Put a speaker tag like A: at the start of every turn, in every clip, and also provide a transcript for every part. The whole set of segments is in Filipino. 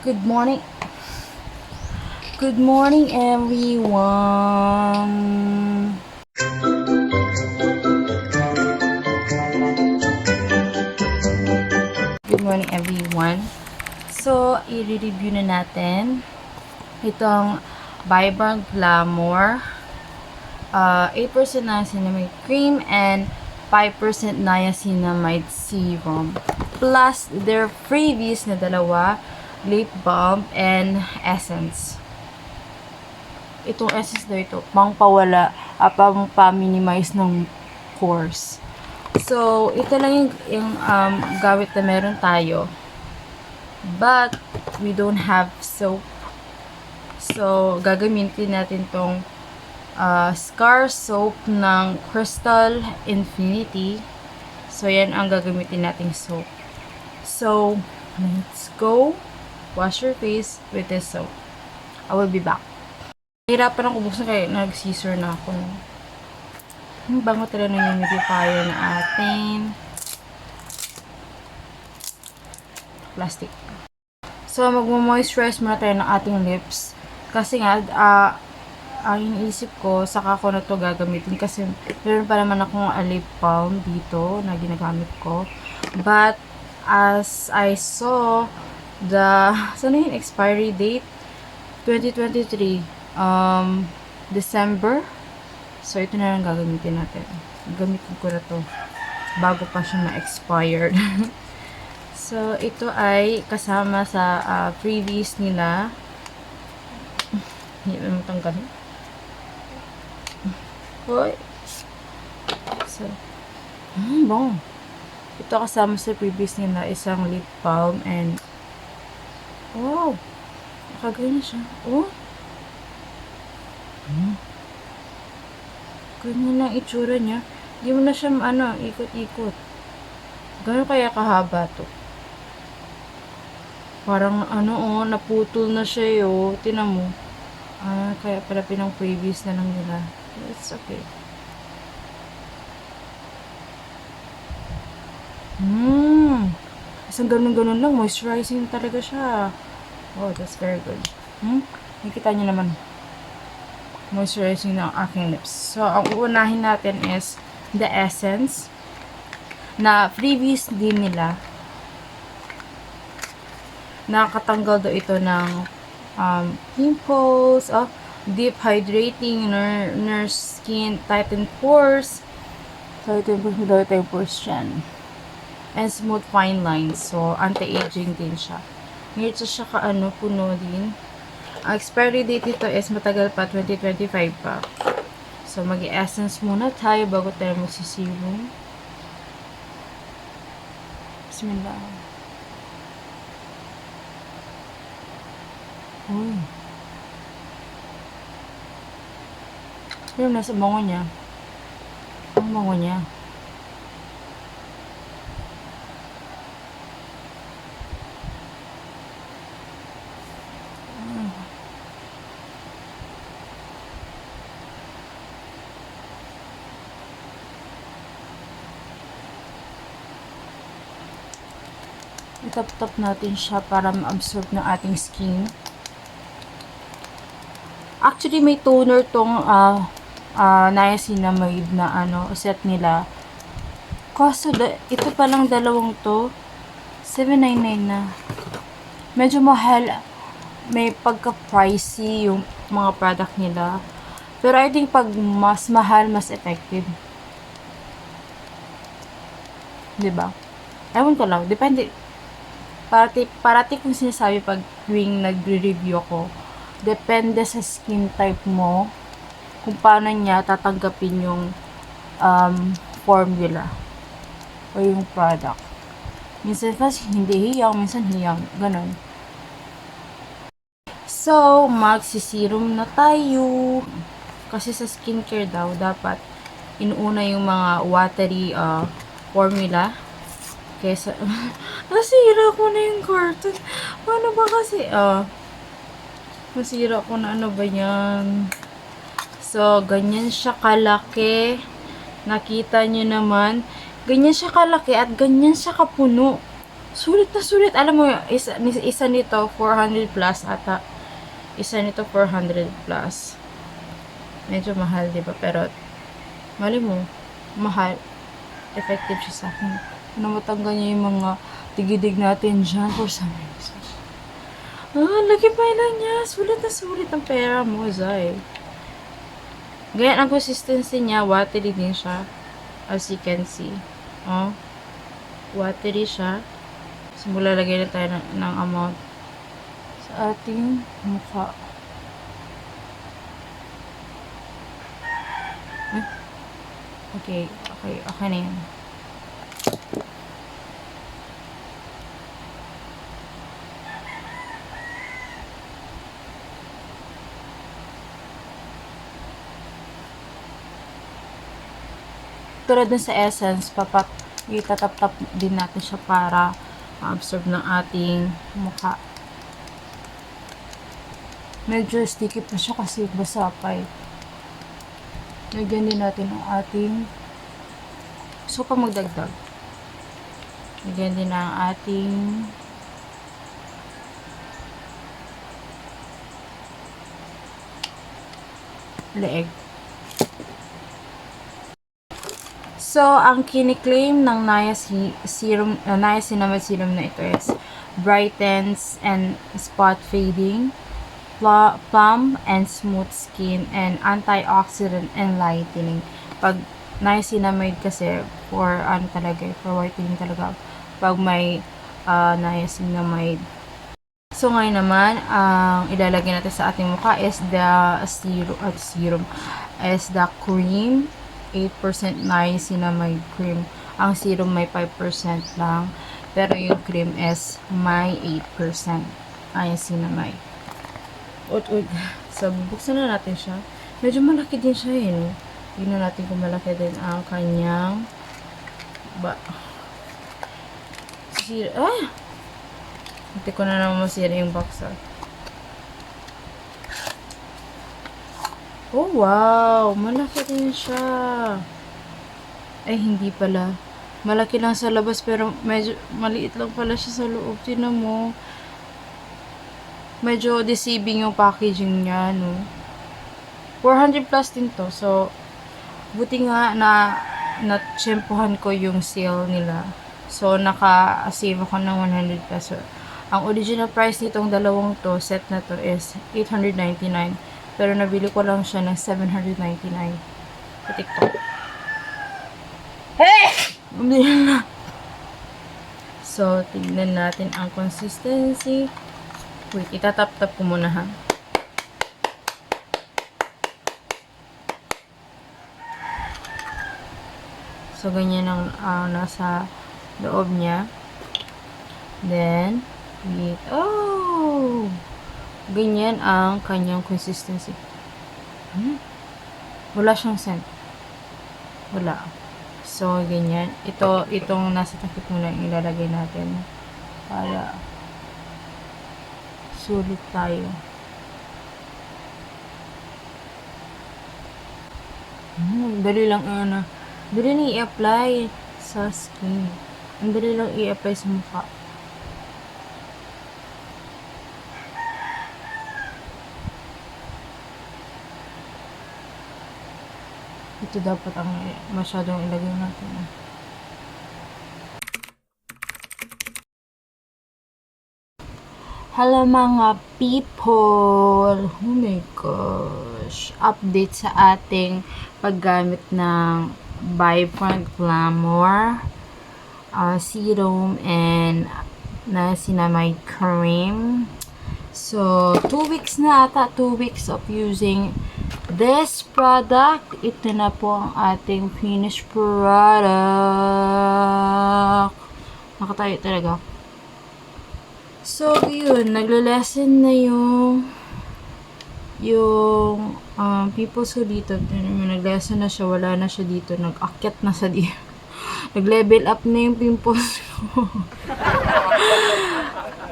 A: Good morning. Good morning, everyone. Good morning, everyone. So, i-review na natin itong Vibrant Glamour 8% niacinamide cream and 5% niacinamide serum plus their freebies na dalawa, lip balm and essence. Itong essence na ito, pang-pawala, pang-pa-minimize ng pores. So, ito lang yung gamit na meron tayo. But, we don't have soap. So, gagamitin natin tong Scar soap ng Crystal Infinity. So, yan ang gagamitin nating soap. So, let's go. Wash your face with this soap. I will be back. Hirapan ako buksan kaya nag-scissor na ako. Ang bango talaga ng humidifier na ating plastic. So, magmo-moisturize muna tayo ng ating lips. Kasi nga, ang iniisip ko, saka ko na to gagamitin. Kasi, meron pa naman akong lip balm dito na ginagamit ko. But, as I saw, saan yung expiry date? 2023. December. So, ito na lang gagamitin natin. Gamitin ko na to bago pa siya na-expired. So, ito ay kasama sa freebies nila. Hindi naman tanggalin. Hoy. So, bong. Ito kasama sa freebies nila, isang lip balm and wow. Nakagaya siya. Oh. Ganyan lang itsura niya. Hindi mo na siya, ikot-ikot. Gano'n kaya kahaba to? Parang, naputol na siya yo. Tinan mo. Kaya pala pinang previous na lang nila. It's okay. Isang ganun-ganun lang. Moisturizing talaga siya. Oh, that's very good. Nakikita niyo naman. Moisturizing ng aking lips. So, ang uunahin natin is the essence na freebies din nila. Nakakatanggal daw ito ng pimples, deep hydrating, nurse skin, tighten pores. So, ito yung pores dyan. And smooth fine lines. So, anti-aging din siya. Ngayon siya puno din. Ang expiry date nito is matagal pa, 2025 pa. So, mag-essence muna tayo bago tayo magsisirum. Bismillah. Yung nasa bango niya. Ang bango niya. Itap-tap natin siya para ma-absorb ng ating skin. Actually, may toner tong niacinamide na set nila. Kaso, ito palang dalawang to, $7.99 na. Medyo mahal. May pagka-pricey yung mga product nila. Pero I think pag mas mahal, mas effective. Diba? Ewan ko lang. Depende. Parati kong sinasabi pag tuwing nagre-review ako, depende sa skin type mo kung paano niya tatanggapin yung formula o yung product. Minsan kasi hindi hiyang, minsan hiyang. Ganon. So, magsisirum na tayo. Kasi sa skincare daw, dapat inuuna yung mga watery formula. Kesa, nasira ko na yung carton. Paano ba kasi, nasira ko na, ano ba yan? So, ganyan siya kalaki. Nakita nyo naman. Ganyan siya kalaki at ganyan siya kapuno. Sulit na sulit. Alam mo, isa nito 400 plus ata. Isa nito 400 plus. Medyo mahal, di ba? Pero, mali mo, mahal. Effective siya sa akin. Ano matanggal niya yung mga tigidig natin dyan for some reason. Lagi pa lang niya. Sulit na sulit ang pera mo, Zay. Ganyan ang consistency niya. Watery din siya. As you can see. Oh. Watery siya. So, lalagay na tayo ng amount sa ating mukha. Okay. Okay na yan. Tulad dun sa essence, itatap-tap din natin siya para ma-absorb ng ating mukha. Medyo sticky pa siya kasi basa pa eh. Lagyan din natin ang ating pa magdagdag. Lagyan din ang ating leeg. So, ang kiniklaim ng niacinamide serum na ito is brightens and spot fading, plump and smooth skin, and antioxidant and lightening. Pag niacinamide kasi for whitening talaga pag may niacinamide. So ngayon naman ang ilalagay natin sa ating mukha is the cream, 8% niacinamide cream. Ang serum may 5% lang, pero yung cream is may 8% niacinamide. So bubuksan na natin siya. Medyo malaki din siya eh. Tingnan natin kung malaki din ang kanyang hindi ko na naman masira yung box. Oh wow, malaki din siya. Ay hindi pala. Malaki lang sa labas pero medyo maliit lang pala siya sa loob. Tingnan mo. Medyo deceiving yung packaging niya, no. 400 plus din to. So buti nga na-tsempuhan ko yung sale nila. So, naka-save ako ng 100 peso. Ang original price nitong dalawang to, set na to, is 899. Pero nabili ko lang siya ng 799 sa TikTok. Hey! So, tignan natin ang consistency. Wait, itatap-tap ko muna ha. So, ganyan ang nasa loob niya. Then, wait. Oh! Ganyan ang kanyang consistency. Wala siyang scent. Wala. So, ganyan. Itong nasa takip muna yung ilalagay natin. Para sulit tayo. Dali lang dali lang i-apply sa skin. Ang dali lang i-apply sa mukha. Ito dapat ang masyadong ilagay natin. Hello mga people! Oh my gosh! Update sa ating paggamit ng Vibrant Glamour serum and niacinamide cream. So, 2 weeks na ata. 2 weeks of using this product. Ito na po ang ating finished product. Nakatayo talaga. So, yun. Nagle-lessen na yung pimples ko dito. Nag-lessen na siya. Wala na siya dito. Nag-akyat na siya dito. Nag-level up na yung pimples ko.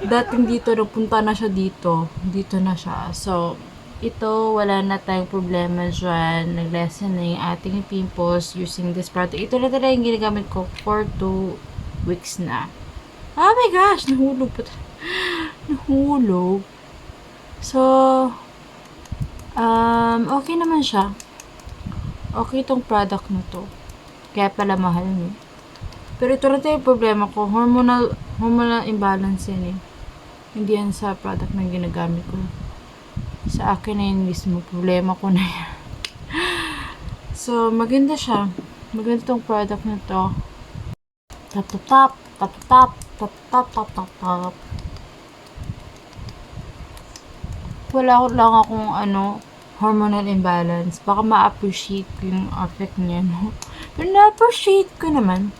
A: Dating dito, napunta na siya dito. Dito na siya. So, ito, wala na tayong problema dyan. Nag-lessen na yung ating pimples using this product. Ito na talaga yung ginagamit ko for 2 weeks na. Oh my gosh! Nahulog pa. Nahulog. So, okay naman siya. Okay itong product na to. Kaya pala mahal no. Pero ito rin yung problema ko. Hormonal imbalance yan eh. Hindi yan sa product na ginagamit ko. Sa akin na yun mismo. Problema ko na yan. So, maganda siya. Maganda tong product na to. Tap, tap, tap. Tap, tap, tap, tap, tap, tap, tap. Wala lang akong hormonal imbalance. Baka ma-appreciate ko yung effect niya, no? Pero na-appreciate ko naman.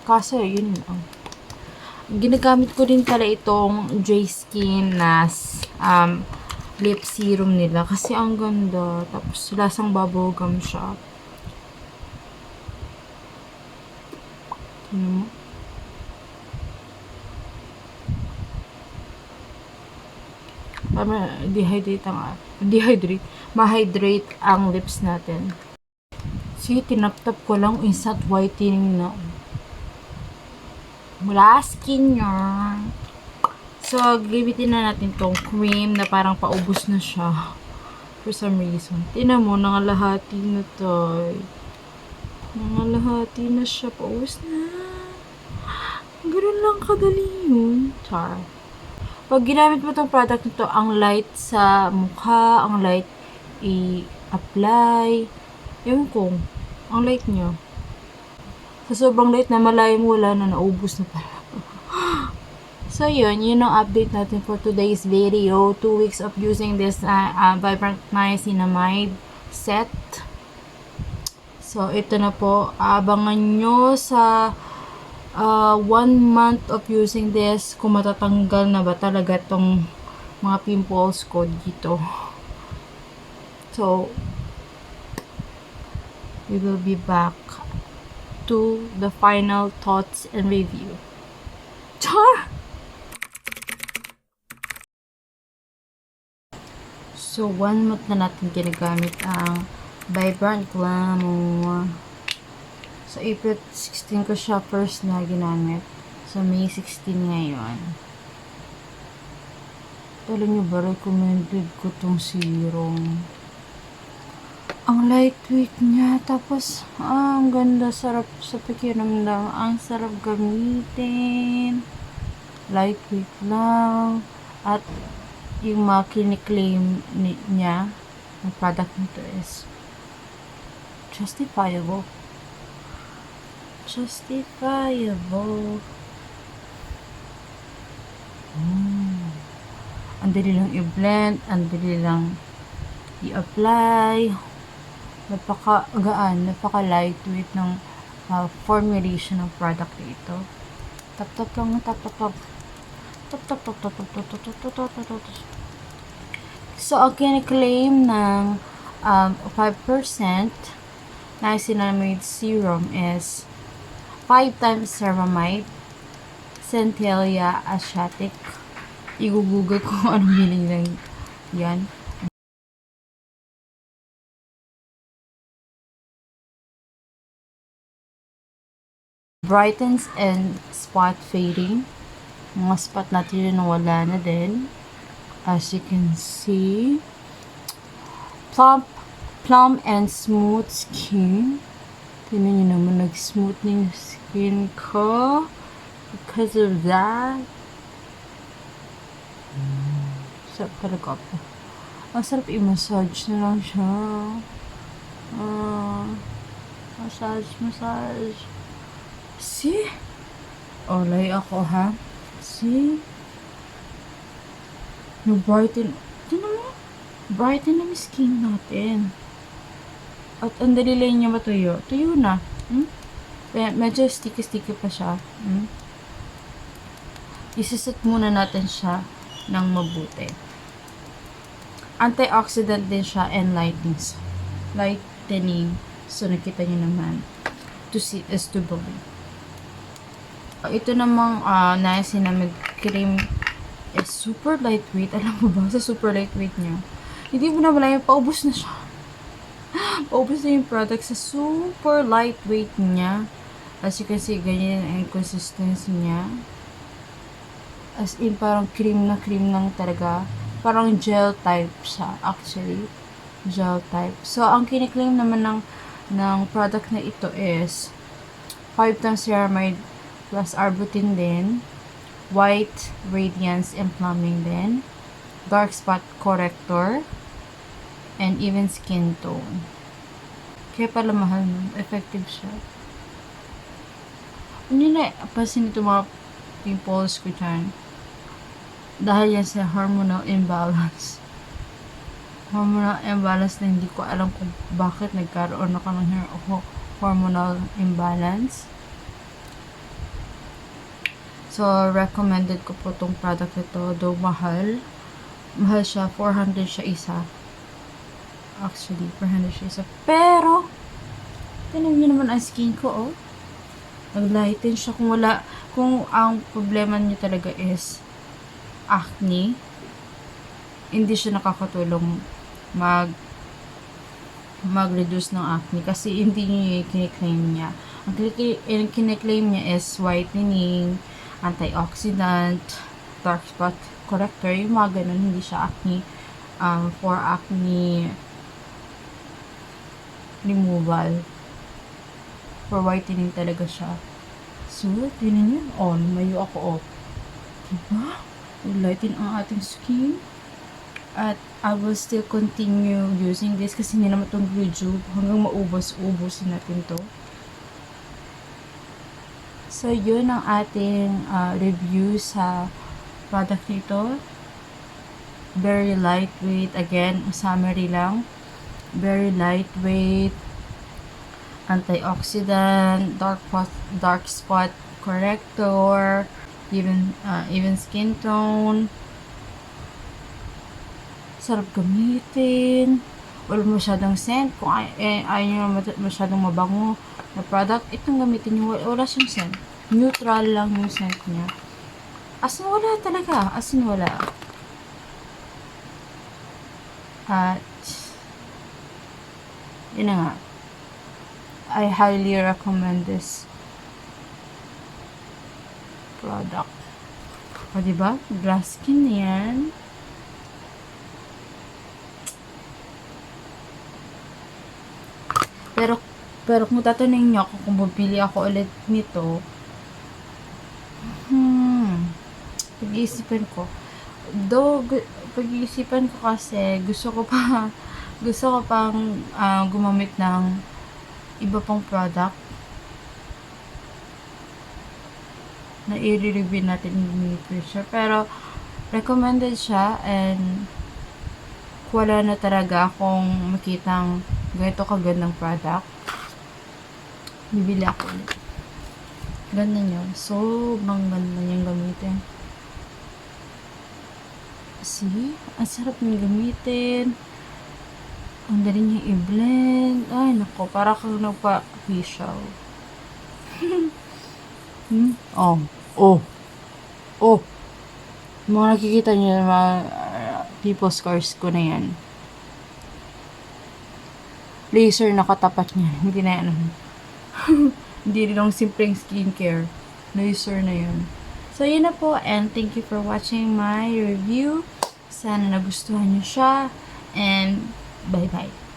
A: Kaso, yun lang. Ginagamit ko din pala itong J-Skin na lip serum nila. Kasi ang ganda. Tapos, lasang bubblegum siya. Ma-hydrate ang lips natin. See, tinap-tap ko lang, instant whitening na. Mula skin niya. So, gamitin na natin tong cream na parang paubos na siya. For some reason. Tingnan mo, nangalahati na to. Nangalahati na siya. Paubos na. Ganun lang kadali yun. Char. Pag ginamit mo tong product nito, ang light sa mukha, ang light i-apply. Yun ko. Ang light niya. Sa sobrang light na malayo mo, wala na, naubos na pala. So, yun ang update natin for today's video. 2 weeks of using this Vibrant Niacinamide set. So, ito na po. Abangan nyo sa 1 month of using this kung matatanggal na ba talaga tong mga pimples ko dito. So, we will be back to the final thoughts and review. Char! So, 1 month na natin ginagamit ang Vibrant Glamour. So, April 16 ko siya first na ginamit. So, May 16 ngayon. Alam nyo ba, recommended ko tong serum. Ang lightweight niya. Tapos, ang ganda, sarap sa pakiramdam. Ang sarap gamitin. Lightweight lang. At, yung mga kiniklaim niya, ang product nito is justifiable. Justifiable. Ang dali lang i-blend, ang dali lang i-apply. Napaka-gaan, napaka-lightweight ng formulation ng product ito. Tap-tap lang, tap-tap-tap. So, ang kiniklaim ng 5% niacinamide serum is 5 times ceramide, Centella asiatic. I-google ko anong meaning lang yan. Brightens and spot fading. Mga spot natin na wala na din. As you can see. Plump and smooth skin. Tingnan nyo naman, nag-smooth na yung skin ko. Because of that. Sarap talaga po. Ang sarap i-massage na lang siya. Massage. See? Olay ako ha. See? Brighten. Tignan mo. Brighten ang skin natin. At ang dali lang niya matuyo. Tuyo na. Medyo sticky pa siya. Isisit muna natin siya ng mabuti. Antioxidant din siya and lightening. So, nakita niyo naman. To see is to believe. Ito namang niacinamide cream is super lightweight. Alam mo ba? Sa super lightweight niya. Hindi mo na wala yung paubos na siya. Paubos na yung product sa super lightweight niya. As you can see, ganyan ang consistency niya. As in, parang cream lang talaga. Parang gel type siya, actually. Gel type. So, ang kiniklaim naman ng product na ito is 5 times ceramide plus arbutin din, white radiance and plumbing din, dark spot corrector, and even skin tone. Kaya pala mahal nun. Effective siya. Hindi na pansin ito mga pimples ko dyan. Dahil yan sa hormonal imbalance. Hormonal imbalance na hindi ko alam kung bakit nagkaroon ako ng hormonal imbalance. So, recommended ko po tong product ito. Though mahal. Mahal siya. 400 siya isa. Actually, 400 siya isa. Pero, tinan niyo naman ang skin ko, oh. Nag-lighten siya. Kung ang problema niyo talaga is acne, hindi siya nakakatulong mag-reduce ng acne kasi hindi niya yung kiniklaim niya. Ang kiniklaim niya is whitening, antioxidant, dark spot corrector, yung mga ganun, hindi siya acne, for acne removal. For whitening talaga siya. So, tinan niyo. Oh, lumayo ako, oh. Diba? Lighten ang ating skin. At I will still continue using this kasi hindi naman itong Glujube hanggang maubos-ubusin natin to. So, yun ang ating review sa product nito. Very lightweight. Again, summary lang. Very lightweight. Antioxidant, dark spot corrector, even skin tone. Sarap gamitin. Wala masyadong scent. Kung ayaw nyo masyadong mabango na product, itong gamitin nyo. Wala siyang scent. Neutral lang yung scent niya. As in, wala talaga. As in, wala. At, yun na nga. I highly recommend this product. O, diba? Glass skin na yan. Pero kung tatanungin niyo ako kung bibili ako ulit nito, pag-iisipan ko. Though, pag-iisipan ko kasi, gusto ko pang gumamit ng iba pang product na i-review natin in the future. Pero, recommended siya and wala na talaga akong makitang ganito kagandang product. Bibili ako ulit. Ganda niya. Sobrang ganda niyang gamitin. See? Ang sarap niyang gamitin. Ang dali niya i-blend. Ay, nako. Para kang nagpa-facial. Oh. Mga nakikita niyo mga people scars ko na yan. Laser nakatapat niya. Hindi na yan. Hindi rin simpleng skincare. Laser na yun. So, yun na po. And thank you for watching my review. Sana nagustuhan niyo siya. And bye-bye.